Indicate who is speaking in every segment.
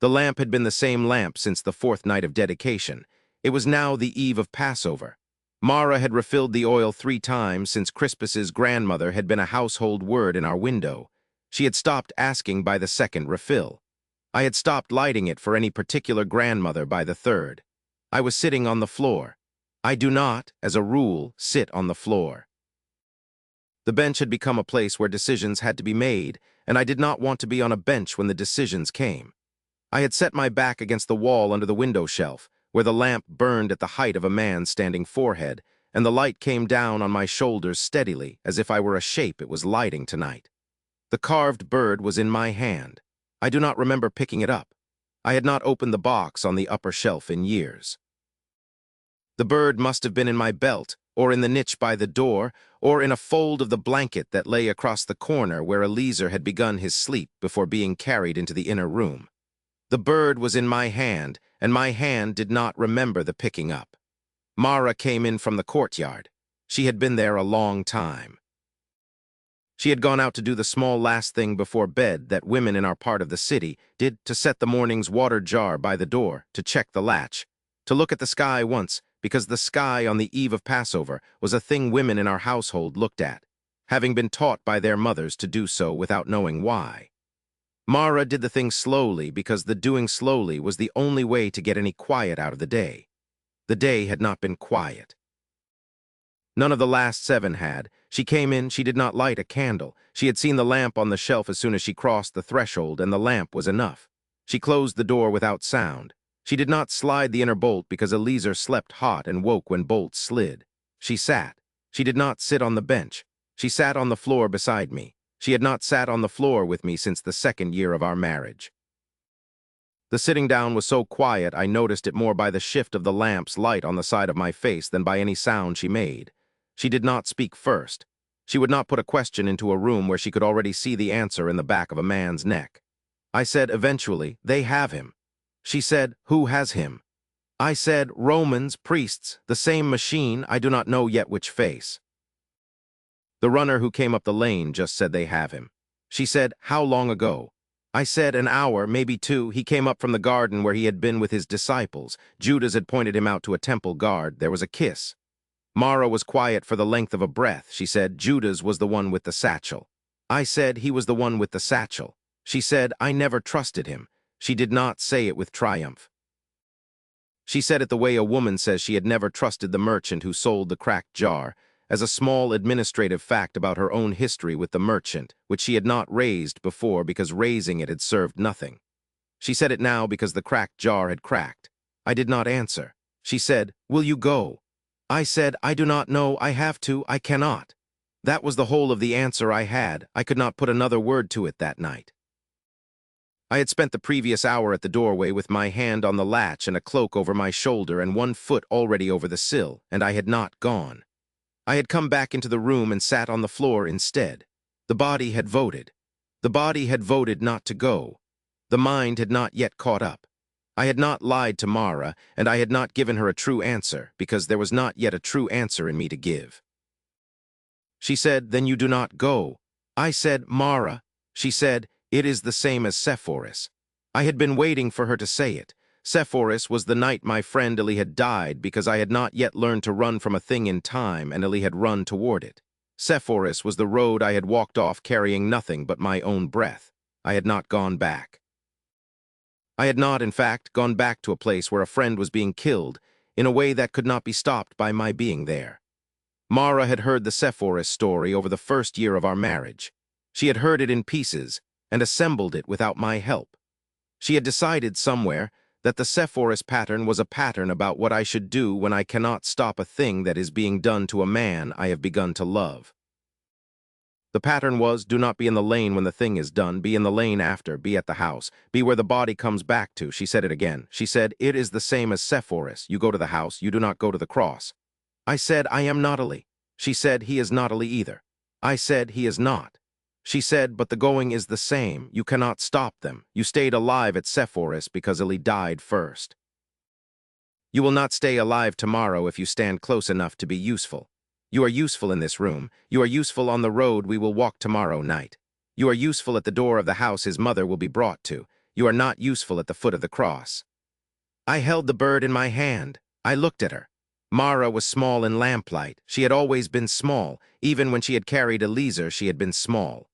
Speaker 1: The lamp had been the same lamp since the fourth night of dedication. It was now the eve of Passover. Mara had refilled the oil 3 times since Crispus's grandmother had been a household word in our window. She had stopped asking by the second refill. I had stopped lighting it for any particular grandmother by the third. I was sitting on the floor. I do not, as a rule, sit on the floor. The bench had become a place where decisions had to be made, and I did not want to be on a bench when the decisions came. I had set my back against the wall under the window shelf, where the lamp burned at the height of a man's standing forehead, and the light came down on my shoulders steadily, as if I were a shape it was lighting tonight. The carved bird was in my hand. I do not remember picking it up. I had not opened the box on the upper shelf in years. The bird must have been in my belt, or in the niche by the door, or in a fold of the blanket that lay across the corner where Eliezer had begun his sleep before being carried into the inner room. The bird was in my hand, and my hand did not remember the picking up. Mara came in from the courtyard. She had been there a long time. She had gone out to do the small last thing before bed that women in our part of the city did, to set the morning's water jar by the door, to check the latch, to look at the sky once, because the sky on the eve of Passover was a thing women in our household looked at, having been taught by their mothers to do so without knowing why. Mara did the thing slowly because the doing slowly was the only way to get any quiet out of the day. The day had not been quiet. None of the last 7 had. She came in, she did not light a candle. She had seen the lamp on the shelf as soon as she crossed the threshold, and the lamp was enough. She closed the door without sound. She did not slide the inner bolt because Eliezer slept hot and woke when bolts slid. She sat. She did not sit on the bench. She sat on the floor beside me. She had not sat on the floor with me since the 2nd year of our marriage. The sitting down was so quiet I noticed it more by the shift of the lamp's light on the side of my face than by any sound she made. She did not speak first. She would not put a question into a room where she could already see the answer in the back of a man's neck. I said eventually, "They have him." She said, "Who has him?" I said, "Romans, priests, the same machine, I do not know yet which face." The runner who came up the lane just said they have him. She said, "How long ago?" I said, "An hour, maybe 2. He came up from the garden where he had been with his disciples. Judas had pointed him out to a temple guard. There was a kiss." Mara was quiet for the length of a breath. She said, "Judas was the one with the satchel." I said, "He was the one with the satchel." She said, "I never trusted him." She did not say it with triumph. She said it the way a woman says she had never trusted the merchant who sold the cracked jar, as a small administrative fact about her own history with the merchant, which she had not raised before because raising it had served nothing. She said it now because the cracked jar had cracked. I did not answer. She said, "Will you go?" I said, "I do not know. I have to. I cannot." That was the whole of the answer I had. I could not put another word to it that night. I had spent the previous hour at the doorway with my hand on the latch and a cloak over my shoulder and 1 foot already over the sill, and I had not gone. I had come back into the room and sat on the floor instead. The body had voted. The body had voted not to go. The mind had not yet caught up. I had not lied to Mara, and I had not given her a true answer, because there was not yet a true answer in me to give. She said, "Then you do not go." I said, "Mara." She said, "It is the same as Sepphoris." I had been waiting for her to say it. Sepphoris was the night my friend Eli had died because I had not yet learned to run from a thing in time and Eli had run toward it. Sepphoris was the road I had walked off carrying nothing but my own breath. I had not gone back. I had not, in fact, gone back to a place where a friend was being killed in a way that could not be stopped by my being there. Mara had heard the Sepphoris story over the 1st year of our marriage. She had heard it in pieces and assembled it without my help. She had decided somewhere that the Sepphoris pattern was a pattern about what I should do when I cannot stop a thing that is being done to a man I have begun to love. The pattern was, do not be in the lane when the thing is done, be in the lane after, be at the house, be where the body comes back to. She said it again. She said, "It is the same as Sepphoris. You go to the house, you do not go to the cross." I said, "I am not Eli." She said, "He is not Eli either." I said, "He is not." She said, "But the going is the same. You cannot stop them. You stayed alive at Sepphoris because Eli died first. You will not stay alive tomorrow if you stand close enough to be useful. You are useful in this room. You are useful on the road we will walk tomorrow night. You are useful at the door of the house his mother will be brought to. You are not useful at the foot of the cross." I held the bird in my hand. I looked at her. Mara was small in lamplight. She had always been small. Even when she had carried Eliezer, she had been small.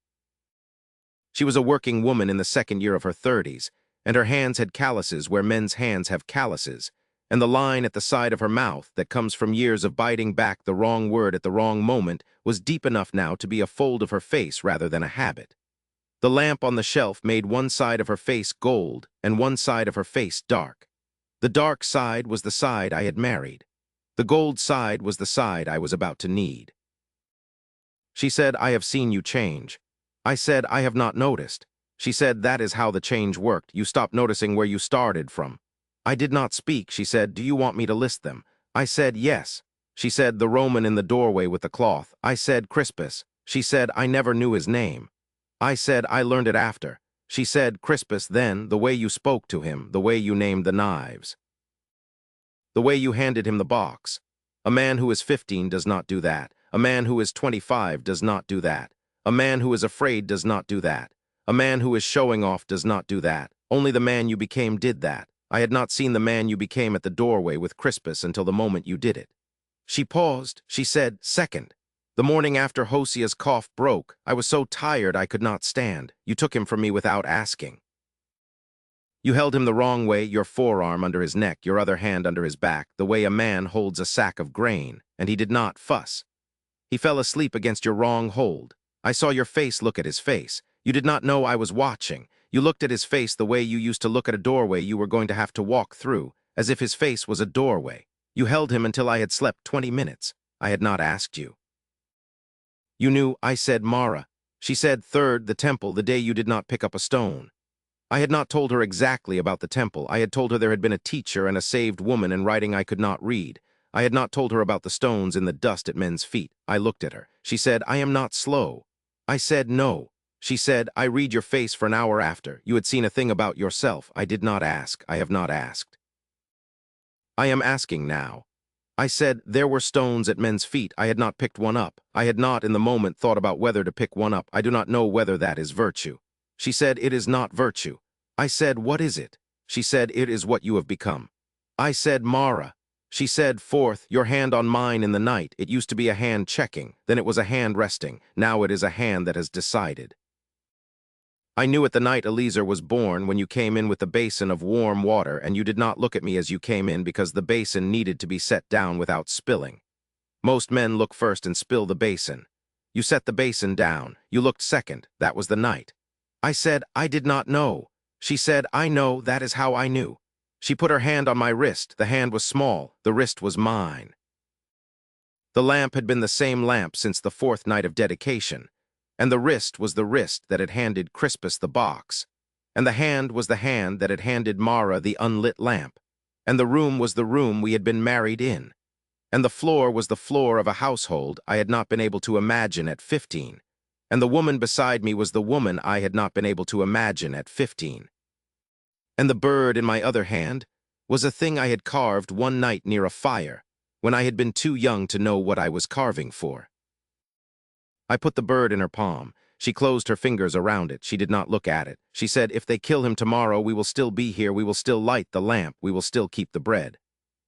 Speaker 1: She was a working woman in the second year of her 30s, and her hands had calluses where men's hands have calluses, and the line at the side of her mouth that comes from years of biting back the wrong word at the wrong moment was deep enough now to be a fold of her face rather than a habit. The lamp on the shelf made one side of her face gold and one side of her face dark. The dark side was the side I had married. The gold side was the side I was about to need. She said, "I have seen you change." I said, "I have not noticed." She said, "That is how the change worked. You stopped noticing where you started from." I did not speak. She said, "Do you want me to list them?" I said, "Yes." She said, "The Roman in the doorway with the cloth." I said, "Crispus." She said, "I never knew his name." I said, "I learned it after." She said, "Crispus, then, the way you spoke to him, the way you named the knives, the way you handed him the box. A man who is 15 does not do that. A man who is 25 does not do that. A man who is afraid does not do that. A man who is showing off does not do that. Only the man you became did that. I had not seen the man you became at the doorway with Crispus until the moment you did it." She paused. She said, "Second. The morning after Hosea's cough broke, I was so tired I could not stand. You took him from me without asking. You held him the wrong way, your forearm under his neck, your other hand under his back, the way a man holds a sack of grain, and he did not fuss. He fell asleep against your wrong hold. I saw your face look at his face. You did not know I was watching. You looked at his face the way you used to look at a doorway you were going to have to walk through, as if his face was a doorway. You held him until I had slept 20 minutes. I had not asked you. You knew. I said, "Mara." She said, "Third, the temple, the day you did not pick up a stone." I had not told her exactly about the temple. I had told her there had been a teacher and a saved woman and writing I could not read. I had not told her about the stones in the dust at men's feet. I looked at her. She said, "I am not slow." I said, "No." She said, "I read your face for an hour after. You had seen a thing about yourself." I did not ask. I have not asked. I am asking now. I said, "There were stones at men's feet. I had not picked one up. I had not in the moment thought about whether to pick one up. I do not know whether that is virtue." She said, "It is not virtue." I said, "What is it?" She said, "It is what you have become." I said, "Mara." She said, "Fourth, your hand on mine in the night. It used to be a hand checking. Then it was a hand resting. Now it is a hand that has decided. I knew it the night Eliezer was born when you came in with the basin of warm water and you did not look at me as you came in because the basin needed to be set down without spilling. Most men look first and spill the basin. You set the basin down. You looked second. That was the night. I said, "I did not know." She said, "I know. That is how I knew." She put her hand on my wrist. The hand was small. The wrist was mine. The lamp had been the same lamp since the fourth night of dedication, and the wrist was the wrist that had handed Crispus the box, and the hand was the hand that had handed Mara the unlit lamp, and the room was the room we had been married in, and the floor was the floor of a household I had not been able to imagine at 15, and the woman beside me was the woman I had not been able to imagine at 15. And the bird in my other hand was a thing I had carved one night near a fire, when I had been too young to know what I was carving for. I put the bird in her palm. She closed her fingers around it. She did not look at it. She said, "If they kill him tomorrow, we will still be here. We will still light the lamp. We will still keep the bread."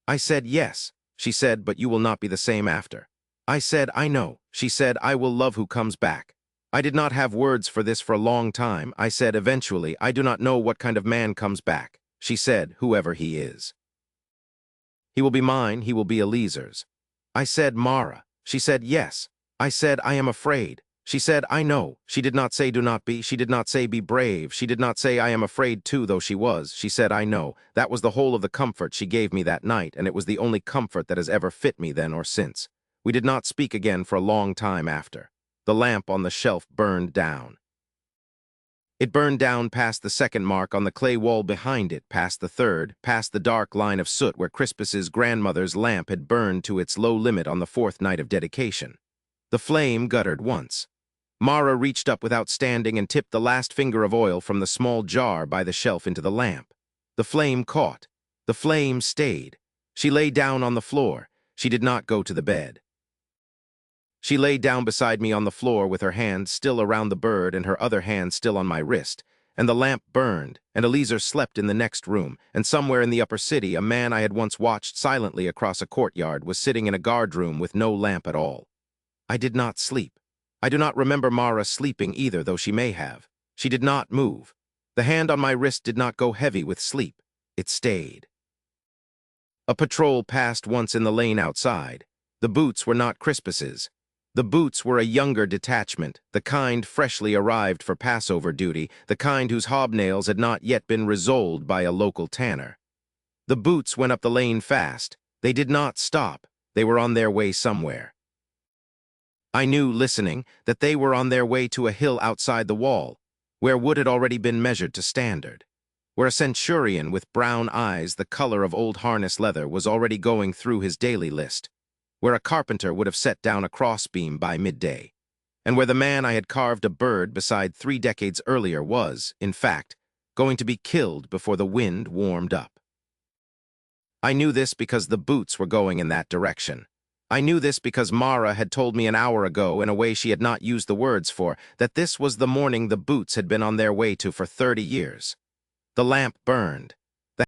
Speaker 1: I said, "Yes." She said, "But you will not be the same after." I said, "I know." She said, "I will love who comes back." I did not have words for this for a long time. I said, "Eventually, I do not know what kind of man comes back." She said, "Whoever he is. He will be mine. He will be Eliezer's." I said, "Mara." She said, "Yes." I said, "I am afraid." She said, "I know." She did not say, "Do not be." She did not say, "Be brave." She did not say, "I am afraid too," though she was. She said, "I know." That was the whole of the comfort she gave me that night, and it was the only comfort that has ever fit me then or since. We did not speak again for a long time after. The lamp on the shelf burned down. It burned down past the second mark on the clay wall behind it, past the third, past the dark line of soot where Crispus's grandmother's lamp had burned to its low limit on the fourth night of dedication. The flame guttered once. Mara reached up without standing and tipped the last finger of oil from the small jar by the shelf into the lamp. The flame caught. The flame stayed. She lay down on the floor. She did not go to the bed. She lay down beside me on the floor with her hand still around the bird and her other hand still on my wrist, and the lamp burned, and Eliezer slept in the next room, and somewhere in the upper city, a man I had once watched silently across a courtyard was sitting in a guard room with no lamp at all. I did not sleep. I do not remember Mara sleeping either, though she may have. She did not move. The hand on my wrist did not go heavy with sleep. It stayed. A patrol passed once in the lane outside. The boots were not Crispus's. The boots were a younger detachment, the kind freshly arrived for Passover duty, the kind whose hobnails had not yet been resoled by a local tanner. The boots went up the lane fast. They did not stop. They were on their way somewhere. I knew, listening, that they were on their way to a hill outside the wall, where wood had already been measured to standard, where a centurion with brown eyes the color of old harness leather was already going through his daily list, where a carpenter would have set down a crossbeam by midday, and where the man I had carved a bird beside 3 decades earlier was, in fact, going to be killed before the wind warmed up. I knew this because the boots were going in that direction. I knew this because Mara had told me an hour ago, in a way she had not used the words for, that this was the morning the boots had been on their way to for 30 years. The lamp burned.